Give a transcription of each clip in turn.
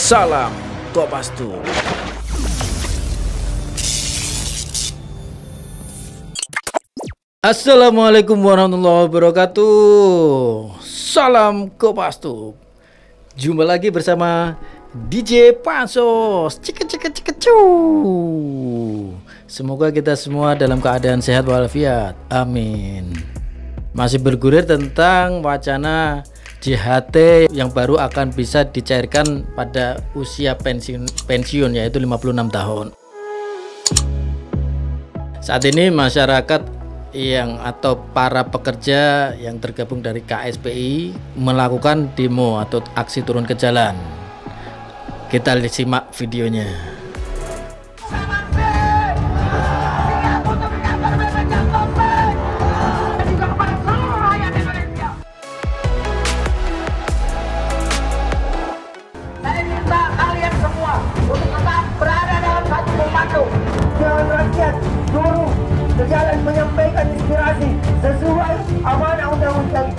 Salam Kopastus. Assalamualaikum warahmatullahi wabarakatuh. Salam Kopastus. Jumpa lagi bersama DJ Pansos. Semoga kita semua dalam keadaan sehat walafiat. Amin. Masih bergulir tentang wacana JHT yang baru akan bisa dicairkan pada usia pensiun yaitu 56 tahun. Saat ini masyarakat atau para pekerja yang tergabung dari KSPI melakukan demo atau aksi turun ke jalan. Kita simak videonya. Berjalan menyampaikan inspirasi sesuai amanah undang-undang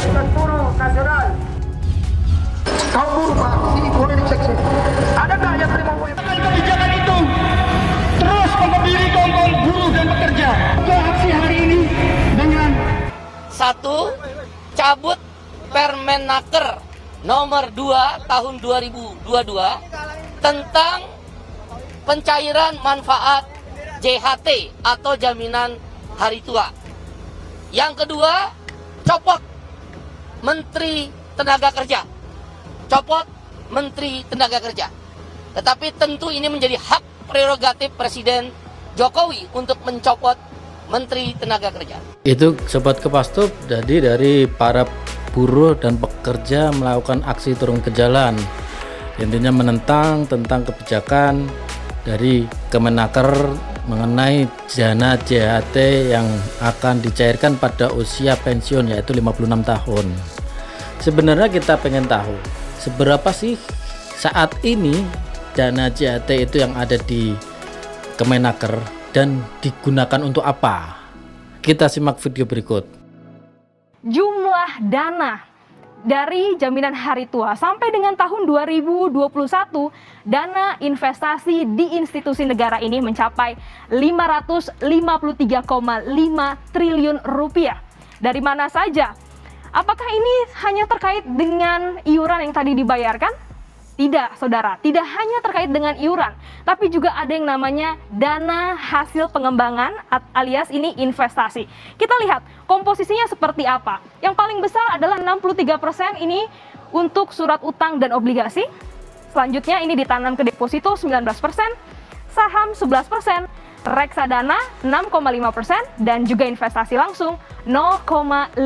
dengan buruh nasional. Kaum buruh Pak, sini boleh dicek sini. Adakah yang terima kebijakan itu? Terus mengebiri kaum buruh dan pekerja ke aksi hari ini dengan 1. Cabut Permenaker nomor 2 tahun 2022 tentang pencairan manfaat JHT atau jaminan hari tua. Yang kedua, copot Menteri Tenaga Kerja. Copot Menteri Tenaga Kerja. Tetapi tentu ini menjadi hak prerogatif Presiden Jokowi untuk mencopot Menteri Tenaga Kerja. Itu Sobat Kopastus, jadi dari para buruh dan pekerja melakukan aksi turun ke jalan. Intinya menentang tentang kebijakan dari Kemenaker mengenai dana JHT yang akan dicairkan pada usia pensiun yaitu 56 tahun. Sebenarnya kita pengen tahu seberapa sih saat ini dana JHT itu yang ada di Kemenaker dan digunakan untuk apa? Kita simak video berikut. Jumlah dana dari jaminan hari tua sampai dengan tahun 2021, dana investasi di institusi negara ini mencapai 553,5 triliun rupiah. Dari mana saja? Apakah ini hanya terkait dengan iuran yang tadi dibayarkan? Tidak, saudara. Tidak hanya terkait dengan iuran, tapi juga ada yang namanya dana hasil pengembangan alias ini investasi. Kita lihat komposisinya seperti apa. Yang paling besar adalah 63% ini untuk surat utang dan obligasi. Selanjutnya ini ditanam ke deposito 19%, saham 11%, reksadana 6,5%, dan juga investasi langsung 0,5%.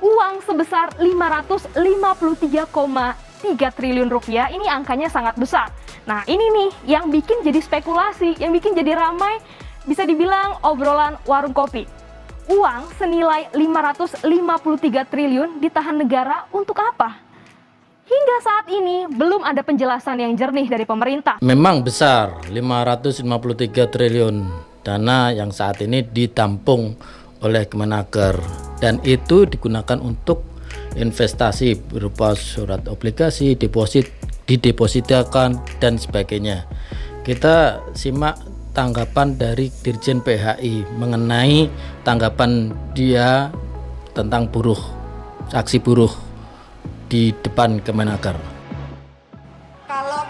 Uang sebesar 553,3 triliun rupiah, ini angkanya sangat besar. Nah, ini nih yang bikin jadi spekulasi, yang bikin jadi ramai, bisa dibilang obrolan warung kopi. Uang senilai 553 triliun ditahan negara untuk apa? Hingga saat ini belum ada penjelasan yang jernih dari pemerintah. Memang besar, 553 triliun dana yang saat ini ditampung oleh Kemenaker, dan itu digunakan untuk investasi berupa surat obligasi, didepositkan dan sebagainya. Kita simak tanggapan dari Dirjen PHI mengenai tanggapan dia tentang buruh, aksi buruh di depan Kemenaker. Kalau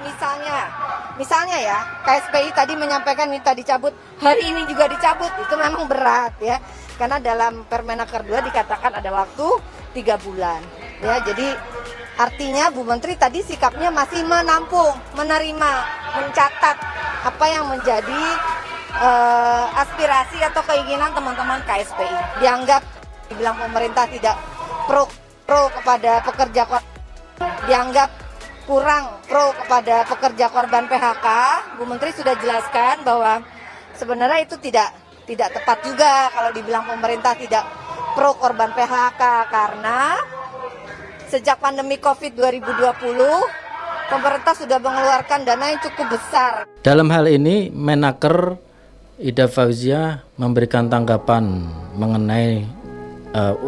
misalnya ya, KSPI tadi menyampaikan minta dicabut, hari ini juga dicabut, itu memang berat ya. Karena dalam Permenaker 2 dikatakan ada waktu 3 bulan. Ya, jadi artinya Bu Menteri tadi sikapnya masih menampung, menerima, mencatat apa yang menjadi aspirasi atau keinginan teman-teman KSPI. Dibilang pemerintah tidak pro kepada pekerja, dianggap kurang pro kepada pekerja korban PHK. Bu Menteri sudah jelaskan bahwa sebenarnya itu tidak tepat juga kalau dibilang pemerintah tidak pro korban PHK, karena sejak pandemi Covid 2020 pemerintah sudah mengeluarkan dana yang cukup besar. Dalam hal ini Menaker Ida Fauzia memberikan tanggapan mengenai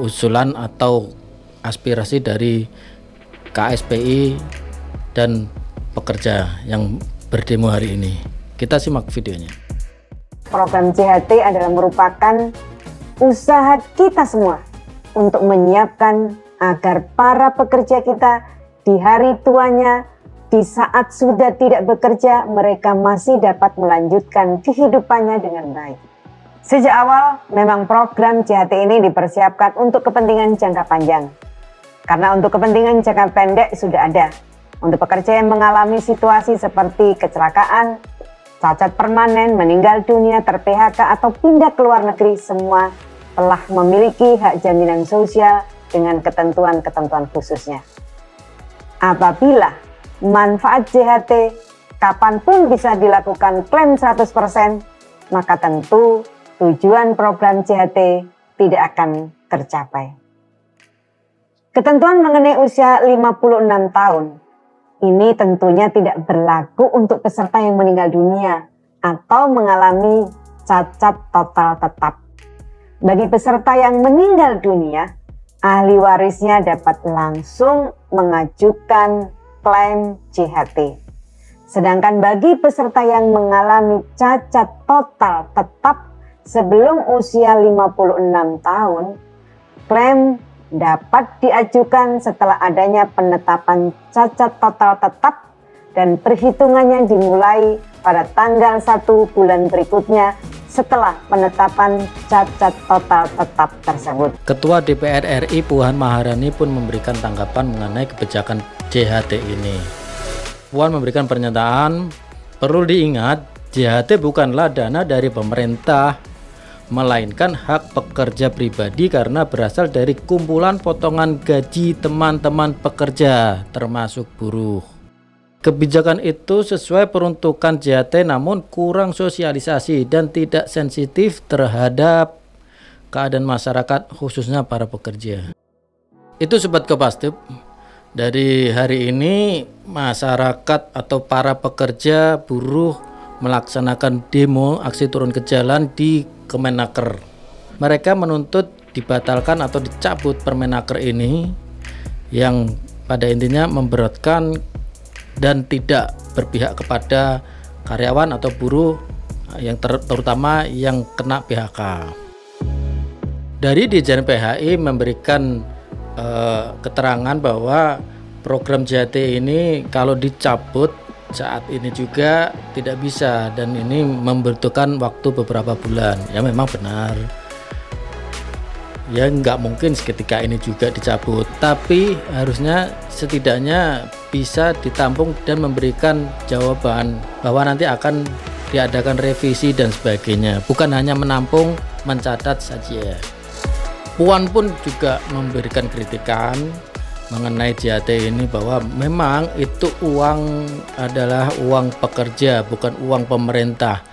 usulan atau aspirasi dari KSPI dan pekerja yang berdemo hari ini. Kita simak videonya. Program JHT adalah merupakan usaha kita semua untuk menyiapkan agar para pekerja kita di hari tuanya, di saat sudah tidak bekerja, mereka masih dapat melanjutkan kehidupannya dengan baik. Sejak awal, memang program JHT ini dipersiapkan untuk kepentingan jangka panjang. Karena untuk kepentingan jangka pendek sudah ada. Untuk pekerja yang mengalami situasi seperti kecelakaan, cacat permanen, meninggal dunia, ter-PHK, atau pindah ke luar negeri, semua telah memiliki hak jaminan sosial dengan ketentuan-ketentuan khususnya. Apabila manfaat JHT kapanpun bisa dilakukan klaim 100%, maka tentu tujuan program JHT tidak akan tercapai. Ketentuan mengenai usia 56 tahun ini tentunya tidak berlaku untuk peserta yang meninggal dunia atau mengalami cacat total tetap. Bagi peserta yang meninggal dunia, ahli warisnya dapat langsung mengajukan klaim JHT. Sedangkan bagi peserta yang mengalami cacat total tetap sebelum usia 56 tahun, klaim dapat diajukan setelah adanya penetapan cacat total tetap dan perhitungannya dimulai pada tanggal 1 bulan berikutnya setelah penetapan cacat total tetap tersebut. Ketua DPR RI Puan Maharani pun memberikan tanggapan mengenai kebijakan JHT ini. Puan memberikan pernyataan, perlu diingat JHT bukanlah dana dari pemerintah, melainkan hak pekerja pribadi karena berasal dari kumpulan potongan gaji teman-teman pekerja termasuk buruh. Kebijakan itu sesuai peruntukan JHT namun kurang sosialisasi dan tidak sensitif terhadap keadaan masyarakat khususnya para pekerja. Itu Sobat Kopastif, dari hari ini masyarakat atau para pekerja buruh melaksanakan demo aksi turun ke jalan di Kemenaker. Mereka menuntut dibatalkan atau dicabut Permenaker ini yang pada intinya memberatkan dan tidak berpihak kepada karyawan atau buruh yang terutama yang kena PHK. Dari Dirjen PHI memberikan keterangan bahwa program JHT ini kalau dicabut saat ini juga tidak bisa dan ini membutuhkan waktu beberapa bulan. Ya memang benar, ya nggak mungkin seketika ini juga dicabut, tapi harusnya setidaknya bisa ditampung dan memberikan jawaban bahwa nanti akan diadakan revisi dan sebagainya, bukan hanya menampung mencatat saja. Puan pun juga memberikan kritikan mengenai JHT ini bahwa memang itu uang adalah uang pekerja, bukan uang pemerintah.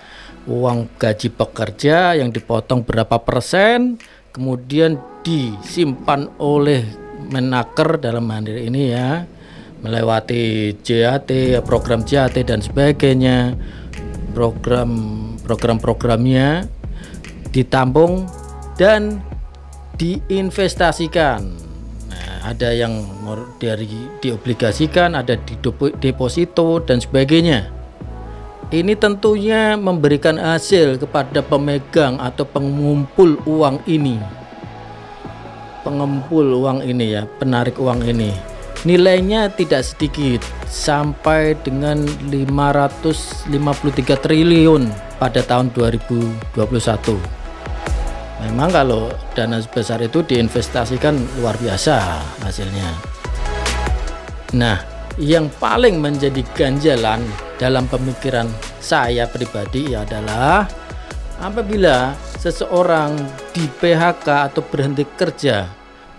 Uang gaji pekerja yang dipotong berapa persen kemudian disimpan oleh Menaker dalam mandiri ini ya, melewati JHT, program JHT dan sebagainya, program-programnya ditampung dan diinvestasikan. Ada yang diobligasikan, ada di deposito dan sebagainya. Ini tentunya memberikan hasil kepada pemegang atau pengumpul uang ini. Pengumpul uang ini ya, penarik uang ini. Nilainya tidak sedikit, sampai dengan 553 triliun pada tahun 2021. Memang kalau dana sebesar itu diinvestasikan luar biasa hasilnya. Nah, yang paling menjadi ganjalan dalam pemikiran saya pribadi adalah apabila seseorang di PHK atau berhenti kerja,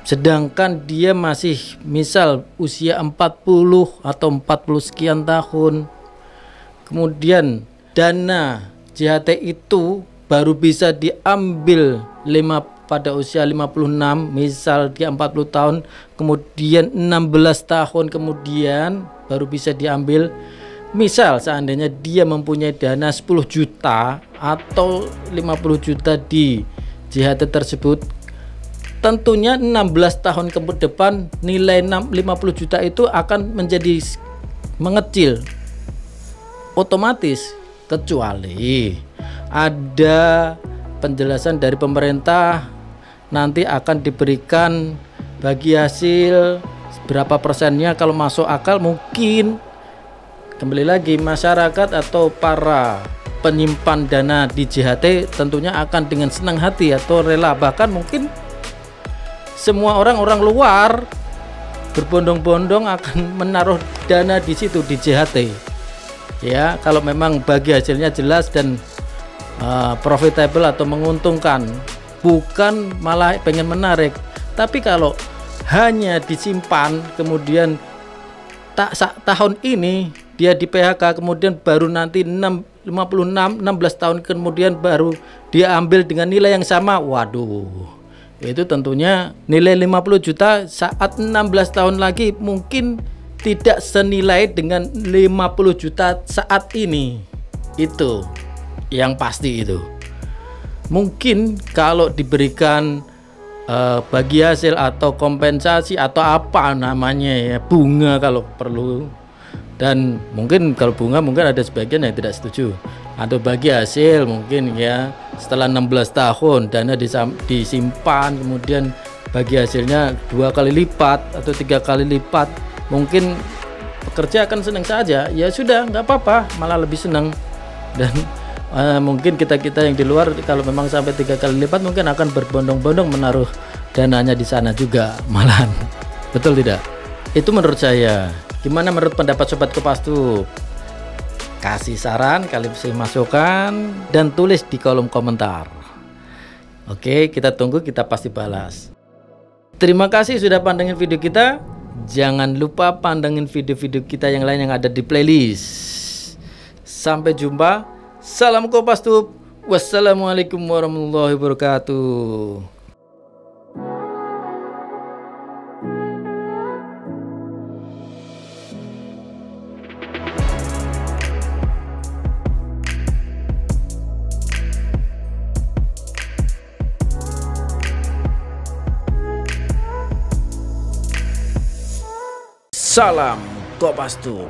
sedangkan dia masih misal usia 40 atau 40 sekian tahun, kemudian dana JHT itu baru bisa diambil pada usia 56, misal dia 40 tahun, kemudian 16 tahun kemudian baru bisa diambil. Misal seandainya dia mempunyai dana 10 juta atau 50 juta di JHT tersebut, tentunya 16 tahun ke depan nilai 50 juta itu akan menjadi mengecil otomatis, kecuali ada penjelasan dari pemerintah nanti akan diberikan bagi hasil berapa persennya. Kalau masuk akal, mungkin kembali lagi masyarakat atau para penyimpan dana di JHT tentunya akan dengan senang hati atau rela, bahkan mungkin semua orang luar berbondong-bondong akan menaruh dana di situ di JHT ya, kalau memang bagi hasilnya jelas dan profitable atau menguntungkan, bukan malah pengen menarik. Tapi kalau hanya disimpan kemudian tahun ini dia di PHK, kemudian baru nanti 16 tahun kemudian baru dia ambil dengan nilai yang sama, waduh, itu tentunya nilai 50 juta saat 16 tahun lagi mungkin tidak senilai dengan 50 juta saat ini. Itu yang pasti. Itu mungkin kalau diberikan bagi hasil atau kompensasi atau apa namanya ya, bunga kalau perlu, dan mungkin kalau bunga mungkin ada sebagian yang tidak setuju, atau bagi hasil mungkin ya setelah 16 tahun dana disimpan kemudian bagi hasilnya 2 kali lipat atau 3 kali lipat, mungkin pekerja akan senang saja, ya sudah nggak apa-apa, malah lebih senang. Dan mungkin kita yang di luar kalau memang sampai 3 kali lipat mungkin akan berbondong-bondong menaruh dananya di sana juga malahan. Betul tidak? Itu menurut saya. Gimana menurut pendapat Sobat Kopassus? Kasih saran, kasih masukan, dan tulis di kolom komentar. Oke, kita tunggu, kita pasti balas. Terima kasih sudah pandangin video kita. Jangan lupa pandangin video-video kita yang lain yang ada di playlist. Sampai jumpa. Salam Kopassus. Wassalamualaikum warahmatullahi wabarakatuh. Salam Kopassus.